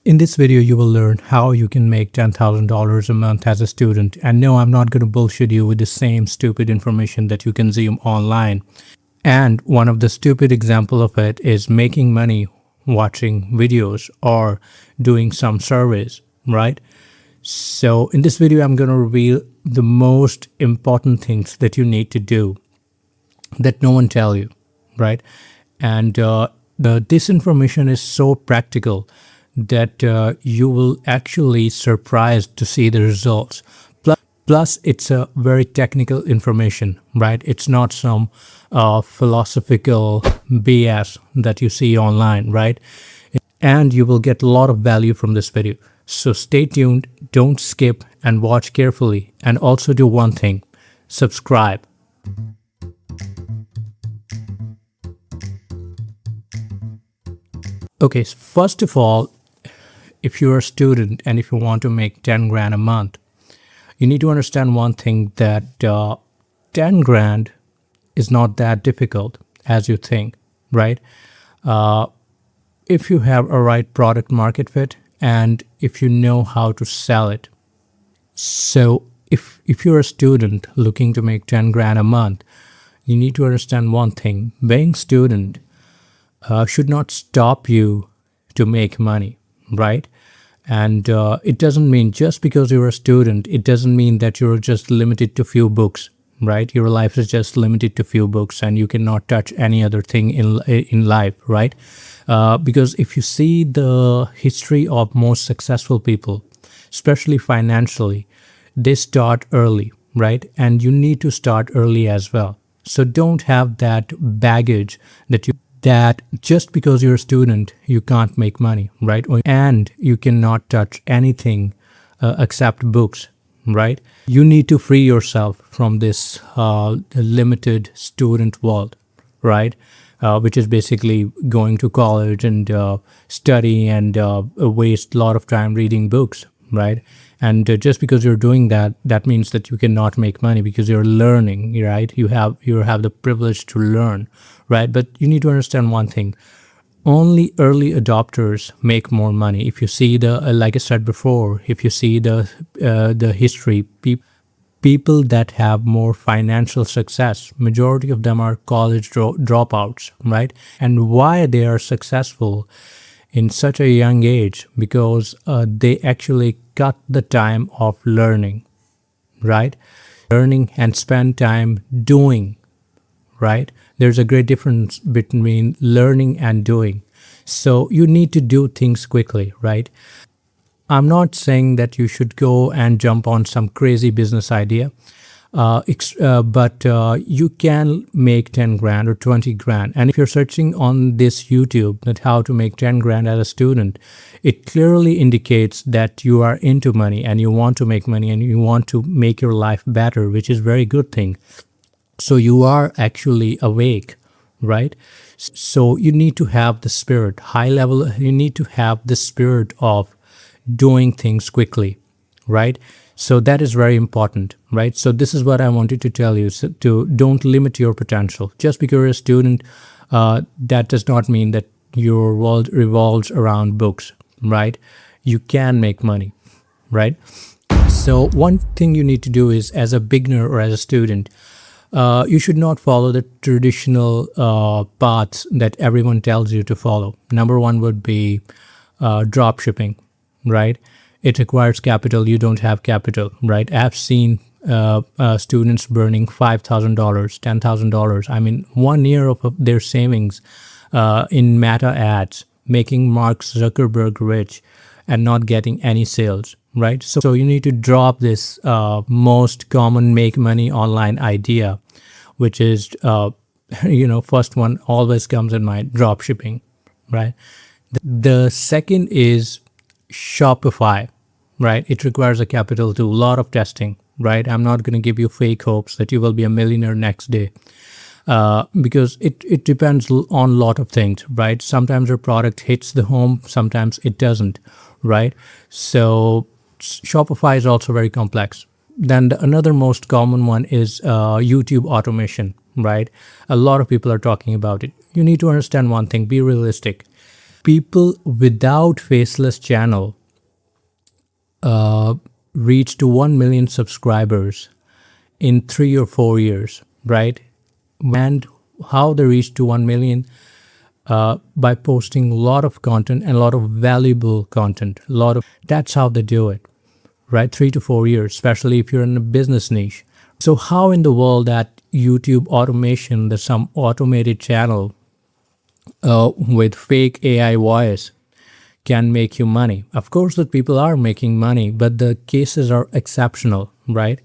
In this video, you will learn how you can make $10,000 a month as a student. And no, I'm not going to bullshit you with the same stupid information that you consume online. And one of the stupid example of it is making money watching videos or doing some surveys, right? So in this video, I'm going to reveal the most important things that you need to do that no one tell you, right? And this information is so practical that you will actually surprised to see the results. Plus, it's a very technical information, right? It's not some philosophical BS that you see online, right? And you will get a lot of value from this video. So stay tuned, don't skip, and watch carefully. And also do one thing, subscribe. Okay, so first of all, if you're a student and if you want to make 10 grand a month, you need to understand one thing, that 10 grand is not that difficult as you think, right? If you have a right product market fit and if you know how to sell it. So if you're a student looking to make 10 grand a month, you need to understand one thing. Being student should not stop you to make money, right? And it doesn't mean just because you're a student, it doesn't mean that you're just limited to few books, right? Your life is just limited to few books and you cannot touch any other thing in life, right? Because if you see the history of most successful people, especially financially, they start early, right? And you need to start early as well. So don't have that baggage that just because you're a student, you can't make money, right? And you cannot touch anything except books, right? You need to free yourself from this limited student world, right? Which is basically going to college and study and waste a lot of time reading books, right? And just because you're doing that, that means that you cannot make money because you're learning, right? You have the privilege to learn, right? But you need to understand one thing. Only early adopters make more money. If you see like I said before, if you see the history, people that have more financial success, majority of them are college dropouts, right? And why they are successful in such a young age? Because they actually cut the time of learning, right? Learning and spend time doing, right? There's a great difference between learning and doing. So you need to do things quickly, right? I'm not saying that you should go and jump on some crazy business idea, but you can make 10 grand or 20 grand. And if you're searching on this YouTube that how to make 10 grand as a student, it clearly indicates that you are into money and you want to make money and you want to make your life better, which is a very good thing. So you are actually awake, right? So you need to have the spirit, high level, you need to have the spirit of doing things quickly, right? So that is very important, right? So this is what I wanted to tell you. So don't limit your potential. Just because you're a student, that does not mean that your world revolves around books, right? You can make money, right? So one thing you need to do is, as a beginner or as a student, you should not follow the traditional paths that everyone tells you to follow. Number one would be drop shipping, right? It requires capital. You don't have capital, right? I've seen students burning $5,000, $10,000. I mean, 1 year of their savings in Meta ads, making Mark Zuckerberg rich and not getting any sales, right? So you need to drop this most common make money online idea, which is, first one always comes in mind, drop shipping, right? The second is Shopify, right? It requires a capital to a lot of testing, right? I'm not going to give you fake hopes that you will be a millionaire next day. Because it depends on a lot of things, right? Sometimes your product hits the home, sometimes it doesn't, right? So Shopify is also very complex. Then another most common one is YouTube automation, right? A lot of people are talking about it. You need to understand one thing, be realistic. People without faceless channel uh, reach to 1 million subscribers in 3 or 4 years, right? And how they reach to 1 million? By posting a lot of content and a lot of valuable content. That's how they do it, right? 3 to 4 years, especially if you're in a business niche. So how in the world that YouTube automation, there's some automated channel with fake AI voice can make you money? Of course, that people are making money, but the cases are exceptional, right?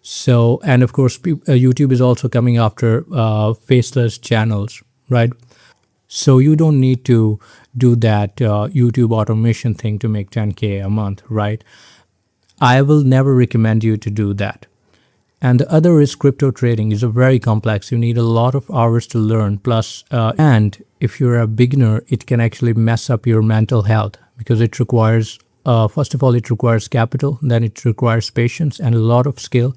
So, and of course, YouTube is also coming after faceless channels, right? So you don't need to do that YouTube automation thing to make 10K a month, right? I will never recommend you to do that. And the other is crypto trading. Is a very complex. You need a lot of hours to learn. Plus, and if you're a beginner, it can actually mess up your mental health because it requires, first of all, it requires capital. Then it requires patience and a lot of skill,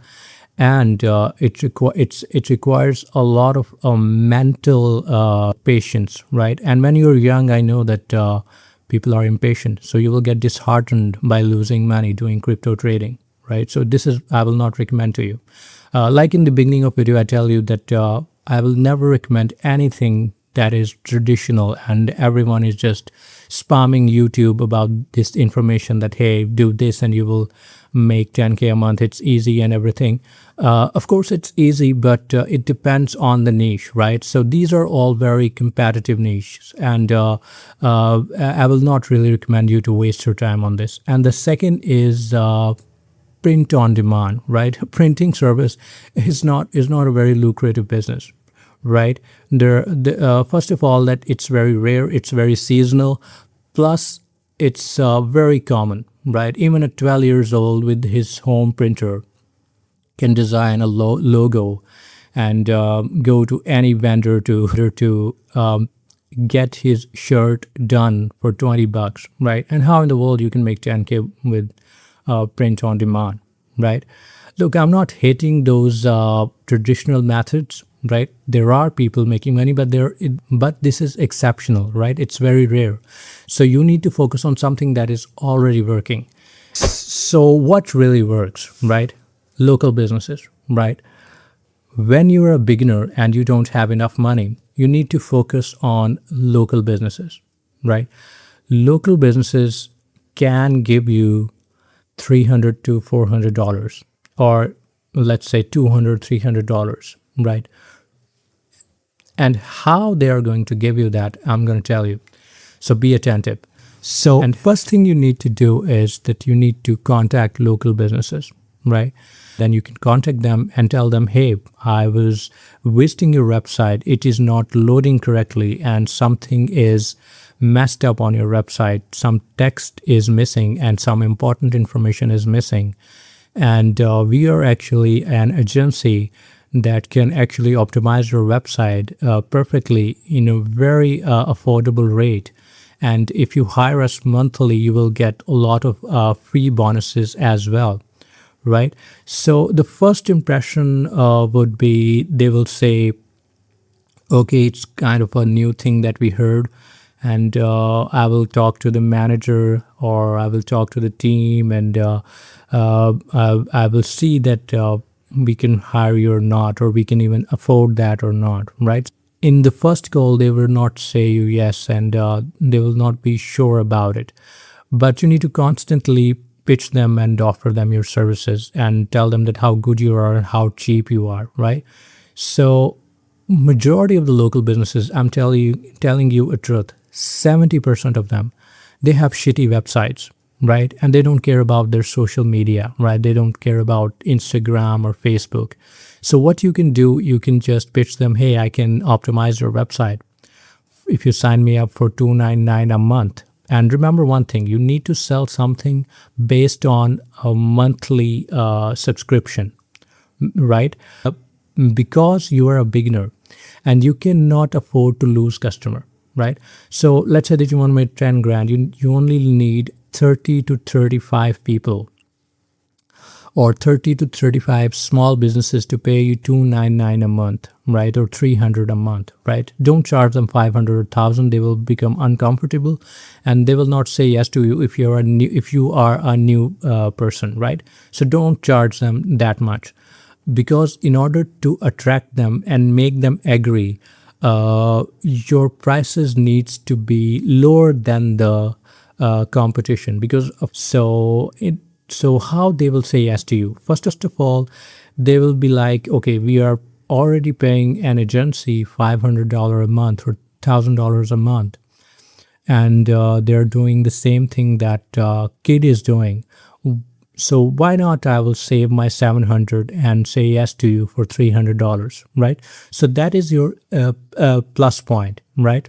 and it requires a lot of mental patience, right? And when you're young, I know that people are impatient, so you will get disheartened by losing money doing crypto trading, right? So this is, I will not recommend to you. Like in the beginning of video, I tell you that I will never recommend anything that is traditional and everyone is just spamming YouTube about this information that, hey, do this and you will make 10K a month. It's easy and everything. Of course, it's easy, but it depends on the niche, right? So these are all very competitive niches, and I will not really recommend you to waste your time on this. And the second is print on demand, right? Printing service is not a very lucrative business, right? First of all, that it's very rare, it's very seasonal, plus it's very common, right? Even at 12 years old with his home printer can design a logo and go to any vendor to get his shirt done for $20, right? And how in the world you can make 10K with print on demand, right? Look, I'm not hating those traditional methods, right? There are people making money, but this is exceptional, right? It's very rare. So you need to focus on something that is already working. So what really works, right? Local businesses, right? When you're a beginner and you don't have enough money, you need to focus on local businesses, right? Local businesses can give you $300 to $400, or let's say $200, $300, right? And how they are going to give you that, I'm going to tell you. So be attentive. So, and first thing you need to do is that you need to contact local businesses, right? Then you can contact them and tell them, hey, I was visiting your website. It is not loading correctly and something is messed up on your website. Some text is missing and some important information is missing. And we are actually an agency that can actually optimize your website perfectly in a very affordable rate. And if you hire us monthly, you will get a lot of free bonuses as well, right? So the first impression would be they will say, okay, it's kind of a new thing that we heard, and I will talk to the manager or I will talk to the team, and I will see that we can hire you or not, or we can even afford that or not, right? In the first call, they will not say you yes, and they will not be sure about it. But you need to constantly pitch them and offer them your services and tell them that how good you are and how cheap you are, right? So majority of the local businesses, I'm telling you a truth, 70% of them, they have shitty websites, right? And they don't care about their social media, right? They don't care about Instagram or Facebook. So what you can do, you can just pitch them, hey, I can optimize your website if you sign me up for $299 a month. And remember one thing, you need to sell something based on a monthly subscription, right? Because you are a beginner and you cannot afford to lose customer, right? So let's say that you want to make 10 grand, you only need 30 to 35 people or 30 to 35 small businesses to pay you 299 a month, right, or 300 a month, right? Don't charge them 500 or 1000. They will become uncomfortable and they will not say yes to you if you are a new person, right? So don't charge them that much, because in order to attract them and make them agree, your prices needs to be lower than the competition. Because so how they will say yes to you? First of all, they will be like, okay, we are already paying an agency $500 a month or $1000 a month, and they're doing the same thing that kid is doing. So why not I will save my 700 and say yes to you for $300, right? So that is your plus point, right?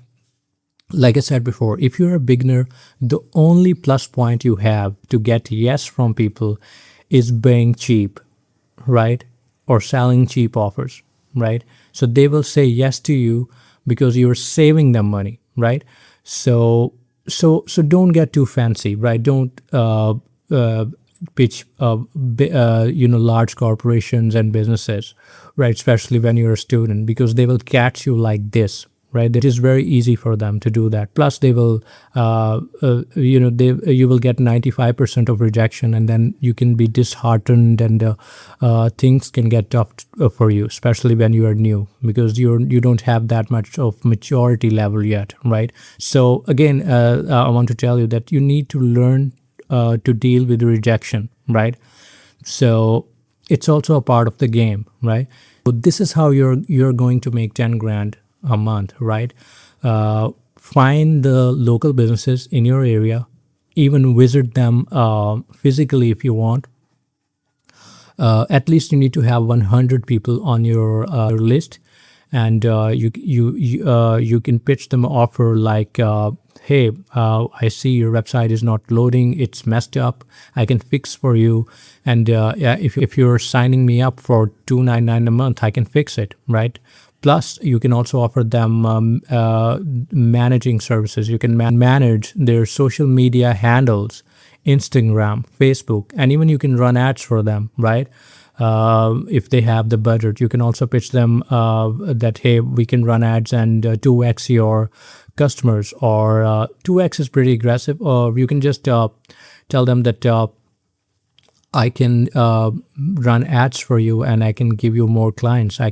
Like I said before, if you're a beginner, the only plus point you have to get yes from people is being cheap, right? Or selling cheap offers, right? So they will say yes to you because you're saving them money, right? So don't get too fancy, right? Don't uh, pitch large corporations and businesses, right? Especially when you're a student, because they will catch you like this, right? It is very easy for them to do that. Plus they will you will get 95% of rejection, and then you can be disheartened, and things can get tough for you, especially when you are new, because you don't have that much of maturity level yet, right? So again, I want to tell you that you need to learn to deal with rejection, right? So it's also a part of the game, right? So this is how you're going to make 10 grand a month, right? Find the local businesses in your area, even visit them physically if you want. At least you need to have 100 people on your list, and you can pitch them an offer like, hey, I see your website is not loading, it's messed up, I can fix for you, and yeah, if you're signing me up for $299 a month, I can fix it, right? Plus, you can also offer them managing services. You can manage their social media handles, Instagram, Facebook, and even you can run ads for them, right? If they have the budget, you can also pitch them that, hey, we can run ads and 2x your customers, or 2x is pretty aggressive, or you can just tell them that I can run ads for you and I can give you more clients. I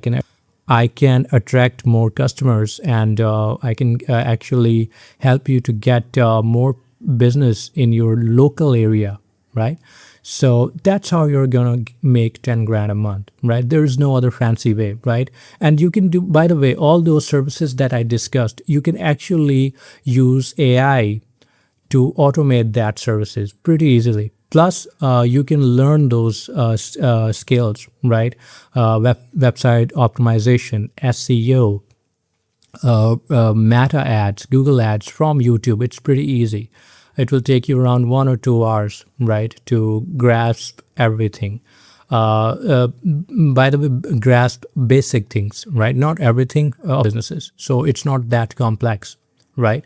can attract more customers, and I can actually help you to get more business in your local area, right? So that's how you're gonna make 10 grand a month, right? There is no other fancy way, right? And you can do, by the way, all those services that I discussed, you can actually use AI to automate that services pretty easily. Plus, you can learn those skills, right? Website optimization, SEO, Meta ads, Google ads from YouTube. It's pretty easy. It will take you around 1 or 2 hours, right, to grasp everything. By the way, grasp basic things, right? Not everything businesses. So it's not that complex, right?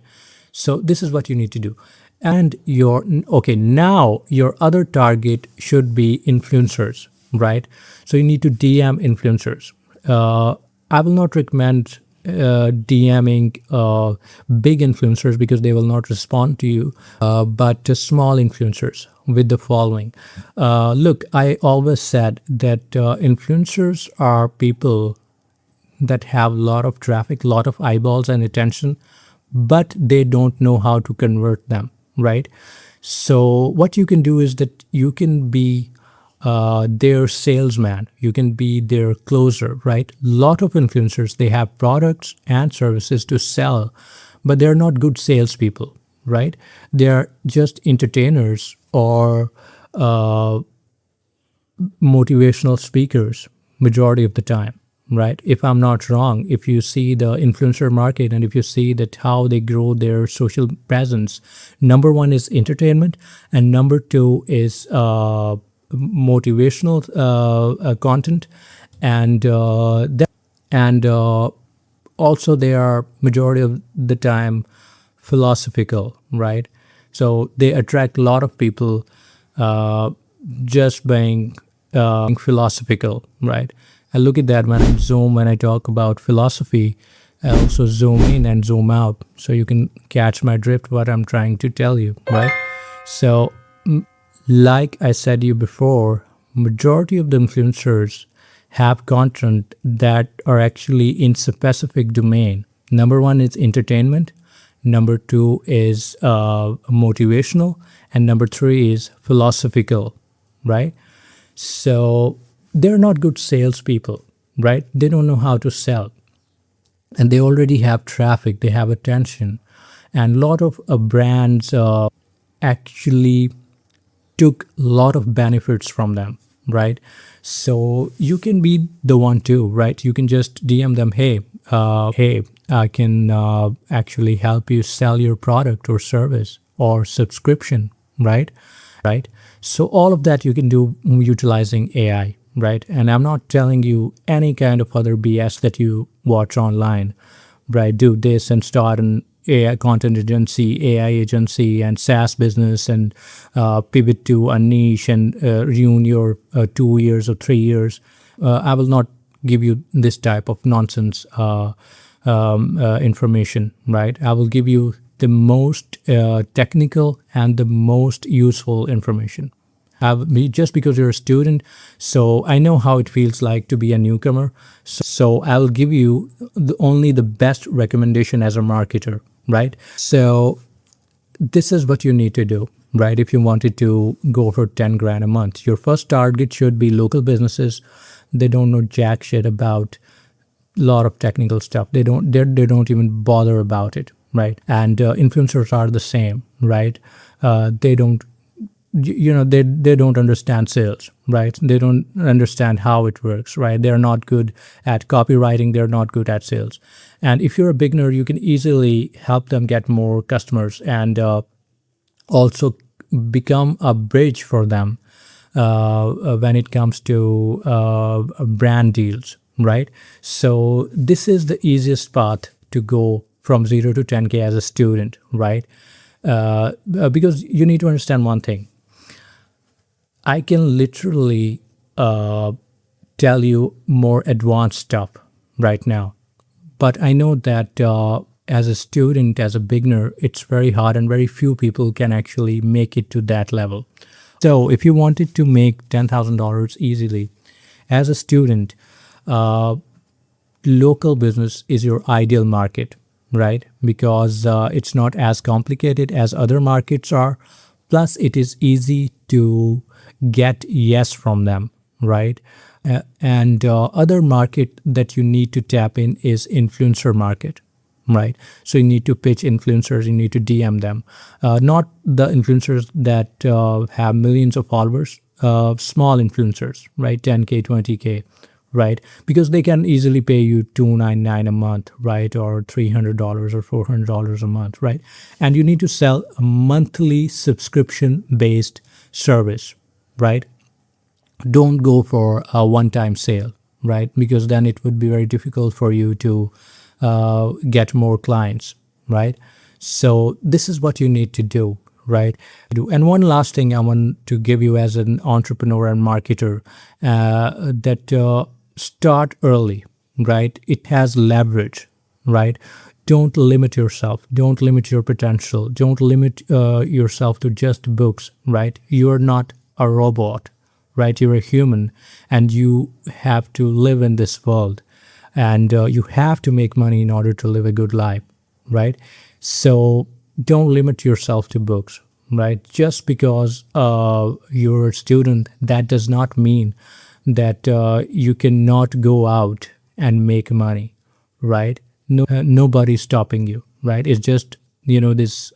So this is what you need to do. And now your other target should be influencers, right? So you need to DM influencers. I will not recommend DMing big influencers because they will not respond to you, but to small influencers with the following. Look, I always said that influencers are people that have a lot of traffic, lot of eyeballs and attention, but they don't know how to convert them, right? So what you can do is that you can be their salesman, you can be their closer, right? Lot of influencers, they have products and services to sell, but they're not good salespeople, right? They're just entertainers or motivational speakers majority of the time, right? If I'm not wrong, if you see the influencer market and if you see that how they grow their social presence, number one is entertainment, and number two is motivational content, and also they are majority of the time philosophical, right? So they attract a lot of people just being philosophical, right? I look at that when I talk about philosophy. I also zoom in and zoom out so you can catch my drift, what I'm trying to tell you, right? So, like I said you before, majority of the influencers have content that are actually in specific domain. Number one is entertainment. Number two is motivational, and number three is philosophical, right? So they're not good salespeople, right? They don't know how to sell, and they already have traffic, they have attention, and a lot of brands actually took a lot of benefits from them, right? So you can be the one too, right? You can just DM them, hey, I can actually help you sell your product or service or subscription, right? Right. So all of that you can do utilizing AI, right? And I'm not telling you any kind of other BS that you watch online, right? Do this and start an AI content agency, AI agency, and SaaS business, and pivot to a niche and ruin your 2 years or 3 years. I will not give you this type of nonsense information, right? I will give you the most technical and the most useful information. Just because you're a student, so I know how it feels like to be a newcomer. So I'll give you only the best recommendation as a marketer, right? So this is what you need to do, right? If you wanted to go for 10 grand a month, your first target should be local businesses. They don't know jack shit about a lot of technical stuff. They don't even bother about it, right? And influencers are the same, right? They don't they don't understand sales, right? They don't understand how it works, right? They're not good at copywriting, they're not good at sales. And if you're a beginner, you can easily help them get more customers, and also become a bridge for them when it comes to brand deals, right? So this is the easiest path to go from 0 to 10K as a student, right? Because you need to understand one thing. I can literally tell you more advanced stuff right now, but I know that as a student, as a beginner, it's very hard, and very few people can actually make it to that level. So if you wanted to make $10,000 easily as a student, local business is your ideal market, right? Because it's not as complicated as other markets are. Plus, it is easy to get yes from them, right? And other market that you need to tap in is influencer market, right? So you need to pitch influencers, you need to DM them, not the influencers that have millions of followers, small influencers, right? 10K, 20K, right? Because they can easily pay you $299 a month, right? Or $300 or $400 a month, right? And you need to sell a monthly subscription based service, right? Don't go for a one-time sale, right? Because then it would be very difficult for you to get more clients, right? So this is what you need to do, right? And one last thing I want to give you as an entrepreneur and marketer, that start early, right? It has leverage, right? Don't limit yourself. Don't limit your potential. Don't limit yourself to just books, right? You're not a robot, right? You're a human, and you have to live in this world, and you have to make money in order to live a good life, right? So don't limit yourself to books, right? Just because you're a student, that does not mean that you cannot go out and make money, right? Nobody's stopping you, right? It's just, this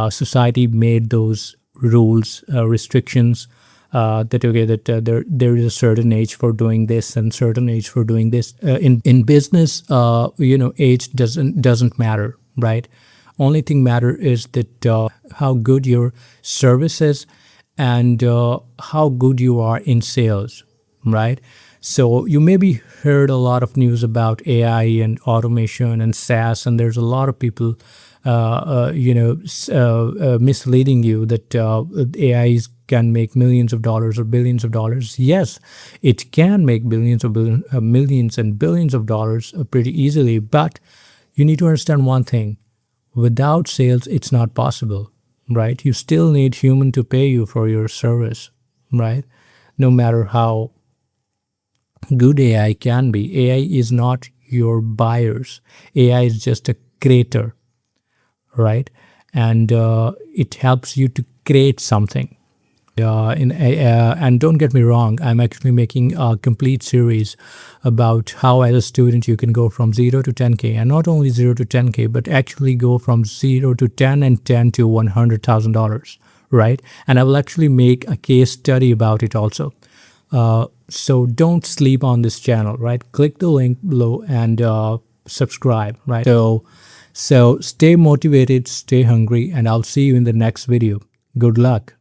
society made those rules, restrictions, that okay, that there is a certain age for doing this and certain age for doing this. In business, age doesn't matter, right? Only thing matter is that how good your service is, and how good you are in sales, right? So you maybe heard a lot of news about AI and automation and SaaS, and there's a lot of people misleading you that AI can make millions of dollars or billions of dollars. Yes, it can make millions and billions of dollars pretty easily, but you need to understand one thing: without sales, it's not possible, right? You still need human to pay you for your service, right? No matter how good AI can be, AI is not your buyers. AI is just a creator, right? And it helps you to create something. And don't get me wrong, I'm actually making a complete series about how, as a student, you can go from 0 to 10K, and not only 0 to 10K, but actually go from 0 to 10 and 10 to $100,000, right? And I will actually make a case study about it also. So don't sleep on this channel, right? Click the link below and subscribe, right? So stay motivated, stay hungry, and I'll see you in the next video. Good luck.